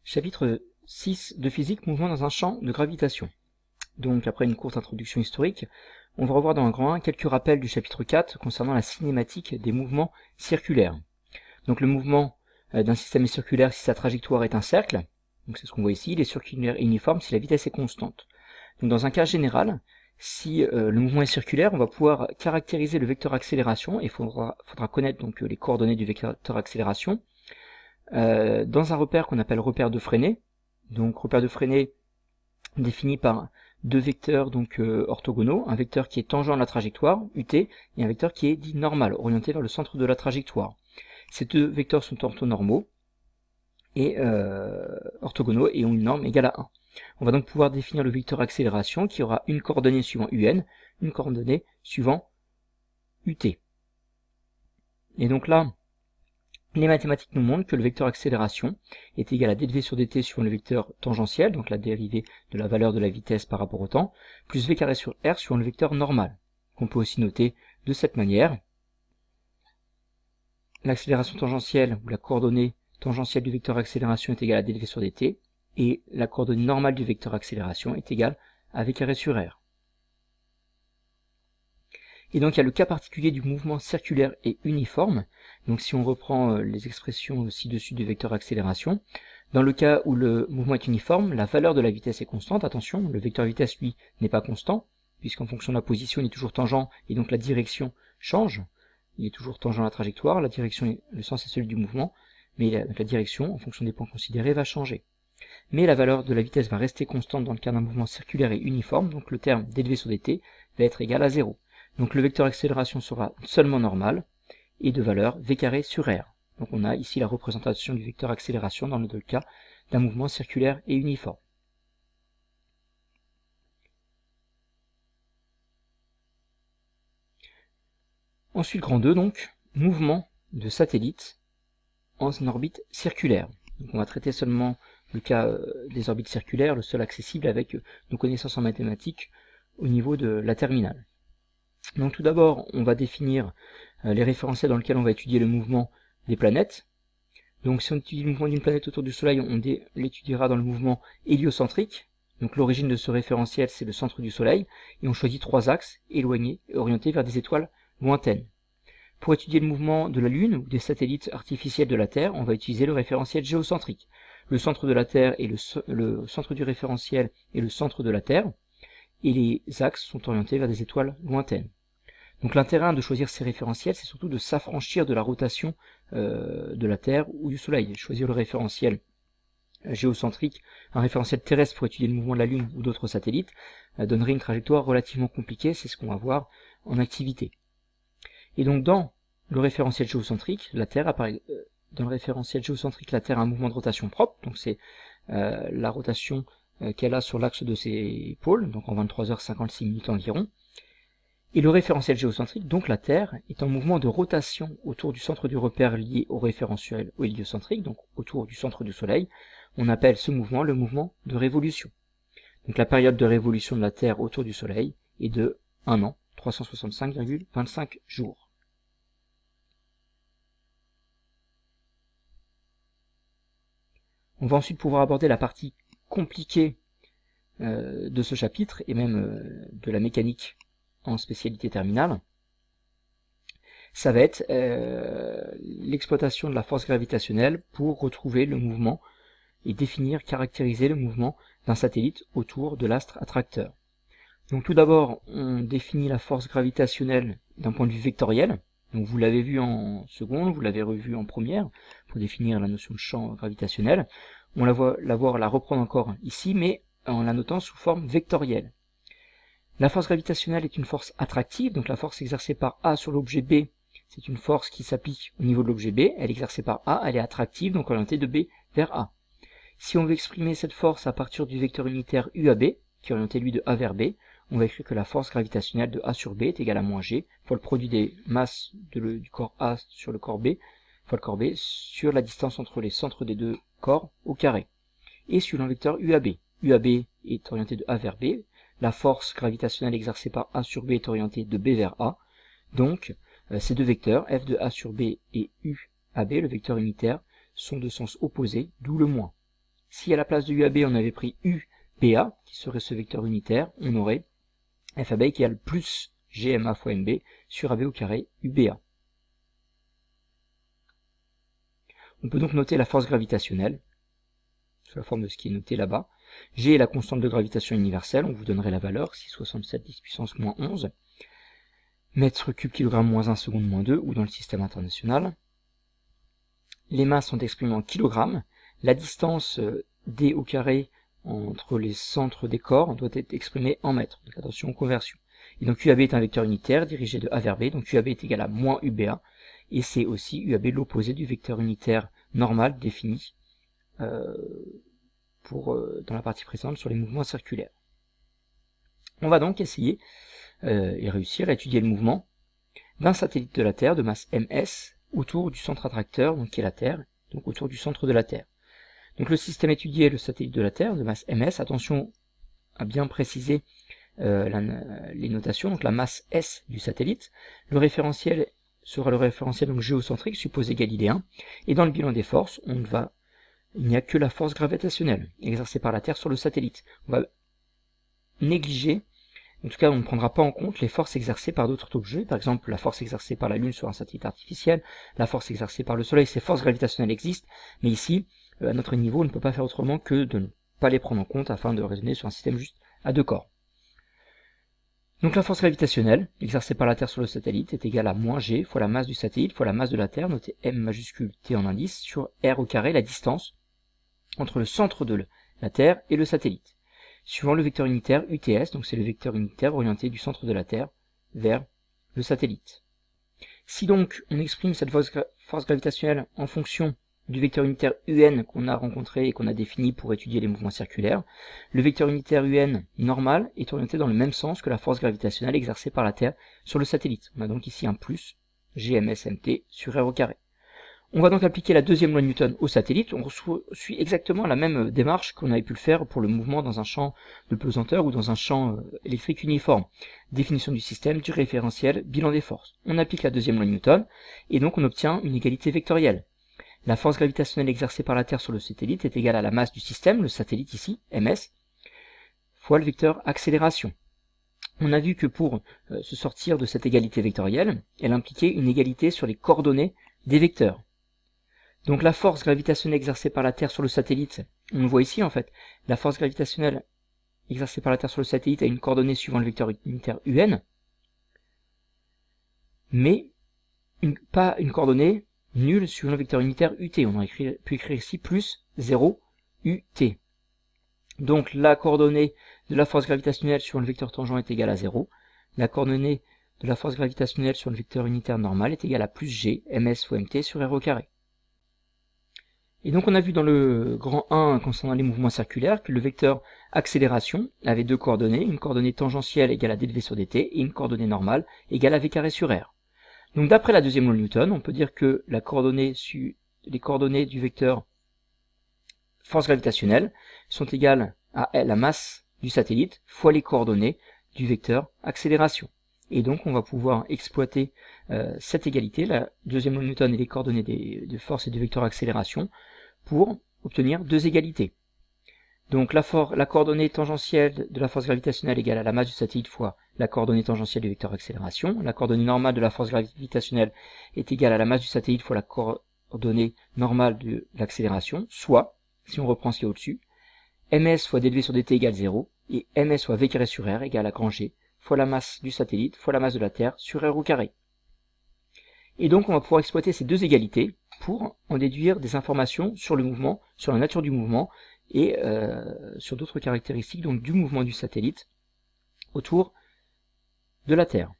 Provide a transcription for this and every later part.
Chapitre 6 de physique, mouvement dans un champ de gravitation. Donc après une courte introduction historique, on va revoir dans un grand 1 quelques rappels du chapitre 4 concernant la cinématique des mouvements circulaires. Donc le mouvement d'un système est circulaire si sa trajectoire est un cercle, donc c'est ce qu'on voit ici, il est circulaire et uniforme si la vitesse est constante. Donc dans un cas général, si le mouvement est circulaire, on va pouvoir caractériser le vecteur accélération, et il faudra connaître donc les coordonnées du vecteur accélération, dans un repère qu'on appelle repère de Freinet. Donc repère de Freinet défini par deux vecteurs donc orthogonaux, un vecteur qui est tangent à la trajectoire, UT, et un vecteur qui est dit normal, orienté vers le centre de la trajectoire. Ces deux vecteurs sont orthonormaux et orthogonaux et ont une norme égale à 1. On va donc pouvoir définir le vecteur accélération qui aura une coordonnée suivant UN, une coordonnée suivant UT. Et donc là, les mathématiques nous montrent que le vecteur accélération est égal à dv sur dt sur le vecteur tangentiel, donc la dérivée de la valeur de la vitesse par rapport au temps, plus v carré sur r sur le vecteur normal, qu'on peut aussi noter de cette manière. L'accélération tangentielle, ou la coordonnée tangentielle du vecteur accélération est égale à dv sur dt, et la coordonnée normale du vecteur accélération est égale à v carré sur r. Et donc il y a le cas particulier du mouvement circulaire et uniforme. Donc si on reprend les expressions ci-dessus du vecteur accélération, dans le cas où le mouvement est uniforme, la valeur de la vitesse est constante. Attention, le vecteur vitesse lui n'est pas constant, puisqu'en fonction de la position il est toujours tangent, et donc la direction change. Il est toujours tangent à la trajectoire, la direction, le sens est celui du mouvement, mais la direction, en fonction des points considérés, va changer. Mais la valeur de la vitesse va rester constante dans le cas d'un mouvement circulaire et uniforme, donc le terme dv sur dt va être égal à 0. Donc le vecteur accélération sera seulement normal, et de valeur v carré sur r. Donc on a ici la représentation du vecteur accélération dans le cas d'un mouvement circulaire et uniforme. Ensuite, grand 2, donc, mouvement de satellite en orbite circulaire. Donc on va traiter seulement le cas des orbites circulaires, le seul accessible avec nos connaissances en mathématiques au niveau de la terminale. Donc tout d'abord, on va définir les référentiels dans lesquels on va étudier le mouvement des planètes. Donc si on étudie le mouvement d'une planète autour du Soleil, on l'étudiera dans le mouvement héliocentrique. Donc l'origine de ce référentiel, c'est le centre du Soleil, et on choisit trois axes, éloignés et orientés vers des étoiles lointaines. Pour étudier le mouvement de la Lune, ou des satellites artificiels de la Terre, on va utiliser le référentiel géocentrique. Le centre de la Terre et le centre du référentiel est le centre de la Terre, et les axes sont orientés vers des étoiles lointaines. Donc l'intérêt de choisir ces référentiels, c'est surtout de s'affranchir de la rotation de la Terre ou du Soleil. Choisir le référentiel géocentrique, un référentiel terrestre pour étudier le mouvement de la Lune ou d'autres satellites, donnerait une trajectoire relativement compliquée, c'est ce qu'on va voir en activité. Et donc dans le référentiel géocentrique, la Terre apparaît, dans le référentiel géocentrique, la Terre a un mouvement de rotation propre, donc c'est la rotation qu'elle a sur l'axe de ses pôles, donc en 23h56 environ. Et le référentiel géocentrique, donc la Terre, est en mouvement de rotation autour du centre du repère lié au référentiel héliocentrique, donc autour du centre du Soleil. On appelle ce mouvement le mouvement de révolution. Donc la période de révolution de la Terre autour du Soleil est de 1 an, 365,25 jours. On va ensuite pouvoir aborder la partie compliquée de ce chapitre, et même de la mécanique en spécialité terminale. Ça va être l'exploitation de la force gravitationnelle pour retrouver le mouvement et définir, caractériser le mouvement d'un satellite autour de l'astre attracteur. Donc tout d'abord, on définit la force gravitationnelle d'un point de vue vectoriel. Donc vous l'avez vu en seconde, vous l'avez revu en première, pour définir la notion de champ gravitationnel. On la reprendre encore ici, mais en la notant sous forme vectorielle. La force gravitationnelle est une force attractive, donc la force exercée par A sur l'objet B, c'est une force qui s'applique au niveau de l'objet B, elle est exercée par A, elle est attractive, donc orientée de B vers A. Si on veut exprimer cette force à partir du vecteur unitaire UAB, qui est orienté lui de A vers B, on va écrire que la force gravitationnelle de A sur B est égale à moins G, fois le produit des masses du corps A sur le corps B, fois le corps B, sur la distance entre les centres des deux corps au carré. Et sur un vecteur UAB. UAB est orienté de A vers B, la force gravitationnelle exercée par A sur B est orientée de B vers A, donc ces deux vecteurs, F de A sur B et UAB, le vecteur unitaire, sont de sens opposé, d'où le moins. si à la place de UAB on avait pris UBA, qui serait ce vecteur unitaire, on aurait FAB égale plus GMA fois MB sur AB au carré UBA. On peut donc noter la force gravitationnelle, sous la forme de ce qui est noté là-bas. G est la constante de gravitation universelle, on vous donnerait la valeur, 6,67 10 puissance moins 11, mètre cube kilogramme moins 1 seconde moins 2, ou dans le système international. Les masses sont exprimées en kilogrammes, la distance D au carré entre les centres des corps doit être exprimée en mètres, donc attention aux conversions. Et donc UAB est un vecteur unitaire dirigé de A vers B, donc UAB est égal à moins UBA, et c'est aussi UAB l'opposé du vecteur unitaire normal défini dans la partie précédente sur les mouvements circulaires. On va donc essayer et réussir à étudier le mouvement d'un satellite de la Terre de masse ms autour du centre attracteur, donc qui est la Terre, donc autour du centre de la Terre. Donc le système étudié est le satellite de la Terre de masse ms, attention à bien préciser les notations, donc la masse S du satellite, le référentiel sera le référentiel donc géocentrique supposé galiléen, et dans le bilan des forces, il n'y a que la force gravitationnelle exercée par la Terre sur le satellite. On va négliger, en tout cas on ne prendra pas en compte les forces exercées par d'autres objets, par exemple la force exercée par la Lune sur un satellite artificiel, la force exercée par le Soleil, ces forces gravitationnelles existent, mais ici, à notre niveau, on ne peut pas faire autrement que de ne pas les prendre en compte afin de raisonner sur un système juste à deux corps. Donc la force gravitationnelle exercée par la Terre sur le satellite est égale à moins G fois la masse du satellite fois la masse de la Terre, notée M majuscule T en indice, sur R au carré, la distance entre le centre de la Terre et le satellite, suivant le vecteur unitaire UTS, donc c'est le vecteur unitaire orienté du centre de la Terre vers le satellite. Si donc on exprime cette force gravitationnelle en fonction du vecteur unitaire UN qu'on a rencontré et qu'on a défini pour étudier les mouvements circulaires, le vecteur unitaire UN normal est orienté dans le même sens que la force gravitationnelle exercée par la Terre sur le satellite. On a donc ici un plus GMSMT sur R au carré. On va donc appliquer la deuxième loi de Newton au satellite. On suit exactement la même démarche qu'on avait pu le faire pour le mouvement dans un champ de pesanteur ou dans un champ électrique uniforme. Définition du système, du référentiel, bilan des forces. On applique la deuxième loi de Newton et donc on obtient une égalité vectorielle. La force gravitationnelle exercée par la Terre sur le satellite est égale à la masse du système, le satellite ici, ms, fois le vecteur accélération. On a vu que pour se sortir de cette égalité vectorielle, elle impliquait une égalité sur les coordonnées des vecteurs. Donc la force gravitationnelle exercée par la Terre sur le satellite, on le voit ici en fait, la force gravitationnelle exercée par la Terre sur le satellite a une coordonnée suivant le vecteur unitaire UN, mais pas une coordonnée nulle suivant le vecteur unitaire UT. On aurait pu écrire ici plus 0 UT. Donc la coordonnée de la force gravitationnelle sur le vecteur tangent est égale à 0. La coordonnée de la force gravitationnelle sur le vecteur unitaire normal est égale à plus G, ms fois mt sur R au carré. Et donc on a vu dans le grand 1 concernant les mouvements circulaires que le vecteur accélération avait deux coordonnées, une coordonnée tangentielle égale à dv sur dt et une coordonnée normale égale à v carré sur R. Donc d'après la deuxième loi de Newton, on peut dire que les coordonnées du vecteur force gravitationnelle sont égales à la masse du satellite fois les coordonnées du vecteur accélération. Et donc on va pouvoir exploiter cette égalité, la deuxième loi de Newton et les coordonnées de force et du vecteur accélération, pour obtenir deux égalités. Donc la coordonnée tangentielle de la force gravitationnelle égale à la masse du satellite fois la coordonnée tangentielle du vecteur accélération. La coordonnée normale de la force gravitationnelle est égale à la masse du satellite fois la coordonnée normale de l'accélération, soit, si on reprend ce qu'il y a au-dessus, ms fois dv sur dt égale 0, et ms fois v carré sur r égale à grand G, fois la masse du satellite fois la masse de la Terre sur r au carré. Et donc on va pouvoir exploiter ces deux égalités pour en déduire des informations sur le mouvement, sur la nature du mouvement, et sur d'autres caractéristiques donc du mouvement du satellite autour de la Terre.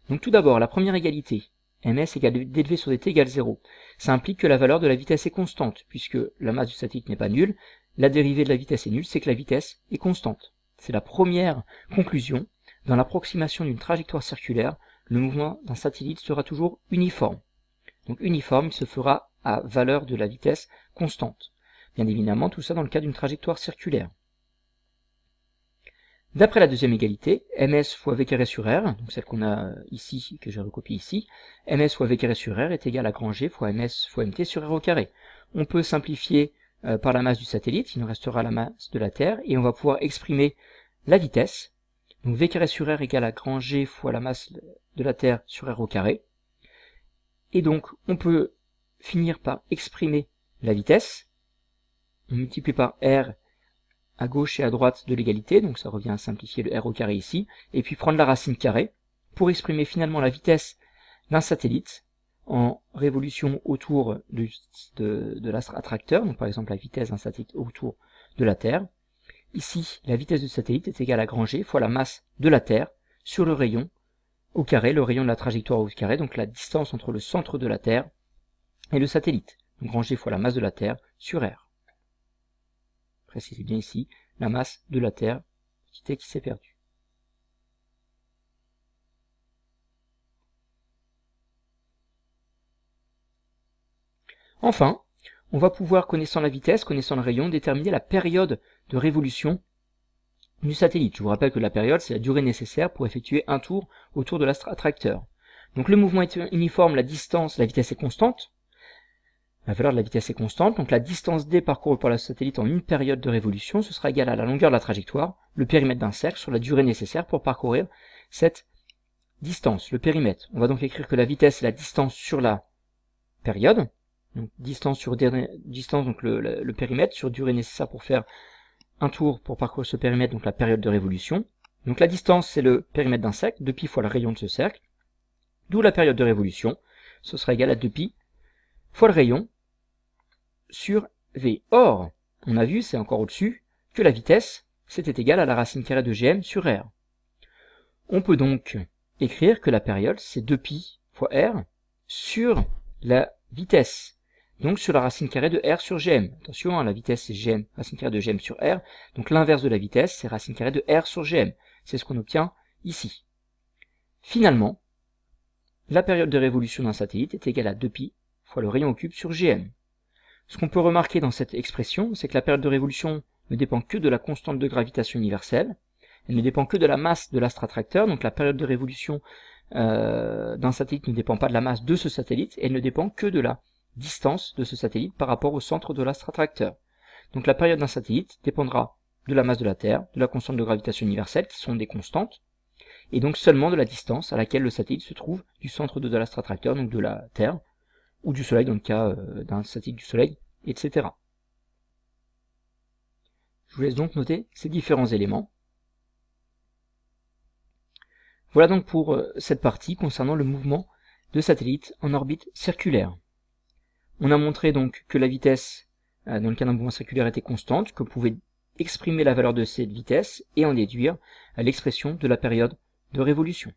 Donc tout d'abord, la première égalité, ms égale dv sur dt égale 0. Ça implique que la valeur de la vitesse est constante, puisque la masse du satellite n'est pas nulle, la dérivée de la vitesse est nulle, c'est que la vitesse est constante. C'est la première conclusion. Dans l'approximation d'une trajectoire circulaire, le mouvement d'un satellite sera toujours uniforme. Donc uniforme, il se fera à valeur de la vitesse constante. Bien évidemment, tout ça dans le cas d'une trajectoire circulaire. D'après la deuxième égalité, ms fois v carré sur r, donc celle qu'on a ici, que j'ai recopiée ici, ms fois v carré sur r est égal à grand G fois ms fois mt sur r au carré. On peut simplifier par la masse du satellite, il nous restera la masse de la Terre, et on va pouvoir exprimer la vitesse. Donc v carré sur r égale à grand G fois la masse de la Terre sur r au carré. Et donc on peut finir par exprimer la vitesse. On multiplie par r à gauche et à droite de l'égalité, donc ça revient à simplifier le r au carré ici, et puis prendre la racine carrée pour exprimer finalement la vitesse d'un satellite en révolution autour de l'astre attracteur, donc par exemple la vitesse d'un satellite autour de la Terre. Ici, la vitesse du satellite est égale à grand G fois la masse de la Terre sur le rayon au carré, le rayon de la trajectoire au carré, donc la distance entre le centre de la Terre et le satellite. Donc grand G fois la masse de la Terre sur R. Précisez bien ici la masse de la Terre, petit t qui s'est perdu. Enfin, on va pouvoir, connaissant la vitesse, connaissant le rayon, déterminer la période de révolution du satellite. Je vous rappelle que la période, c'est la durée nécessaire pour effectuer un tour autour de l'astre attracteur. Donc le mouvement est uniforme, la distance, la vitesse est constante. La valeur de la vitesse est constante, donc la distance d parcourue par le satellite en une période de révolution, ce sera égal à la longueur de la trajectoire, le périmètre d'un cercle sur la durée nécessaire pour parcourir cette distance, le périmètre. On va donc écrire que la vitesse est la distance sur la période, donc distance sur distance, donc le périmètre sur durée nécessaire pour faire un tour pour parcourir ce périmètre, donc la période de révolution. Donc la distance c'est le périmètre d'un cercle, 2π fois le rayon de ce cercle, d'où la période de révolution, ce sera égal à 2π fois le rayon sur v. Or, on a vu, c'est encore au-dessus, que la vitesse c'était égal à la racine carrée de gm sur r. On peut donc écrire que la période c'est 2π fois r sur la vitesse, donc sur la racine carrée de r sur gm. Attention, hein, la vitesse c'est gm, racine carrée de gm sur r, donc l'inverse de la vitesse c'est racine carrée de r sur gm. C'est ce qu'on obtient ici. Finalement, la période de révolution d'un satellite est égale à 2π fois le rayon au cube sur gm. Ce qu'on peut remarquer dans cette expression, c'est que la période de révolution ne dépend que de la constante de gravitation universelle, elle ne dépend que de la masse de l'astre attracteur, donc la période de révolution d'un satellite ne dépend pas de la masse de ce satellite, elle ne dépend que de la distance de ce satellite par rapport au centre de l'astre attracteur. Donc la période d'un satellite dépendra de la masse de la Terre, de la constante de gravitation universelle, qui sont des constantes, et donc seulement de la distance à laquelle le satellite se trouve du centre de l'astre attracteur, donc de la Terre, ou du Soleil dans le cas d'un satellite du Soleil, etc. Je vous laisse donc noter ces différents éléments. Voilà donc pour cette partie concernant le mouvement de satellites en orbite circulaire. On a montré donc que la vitesse dans le cas d'un mouvement circulaire était constante, que vous pouvez exprimer la valeur de cette vitesse et en déduire l'expression de la période de révolution.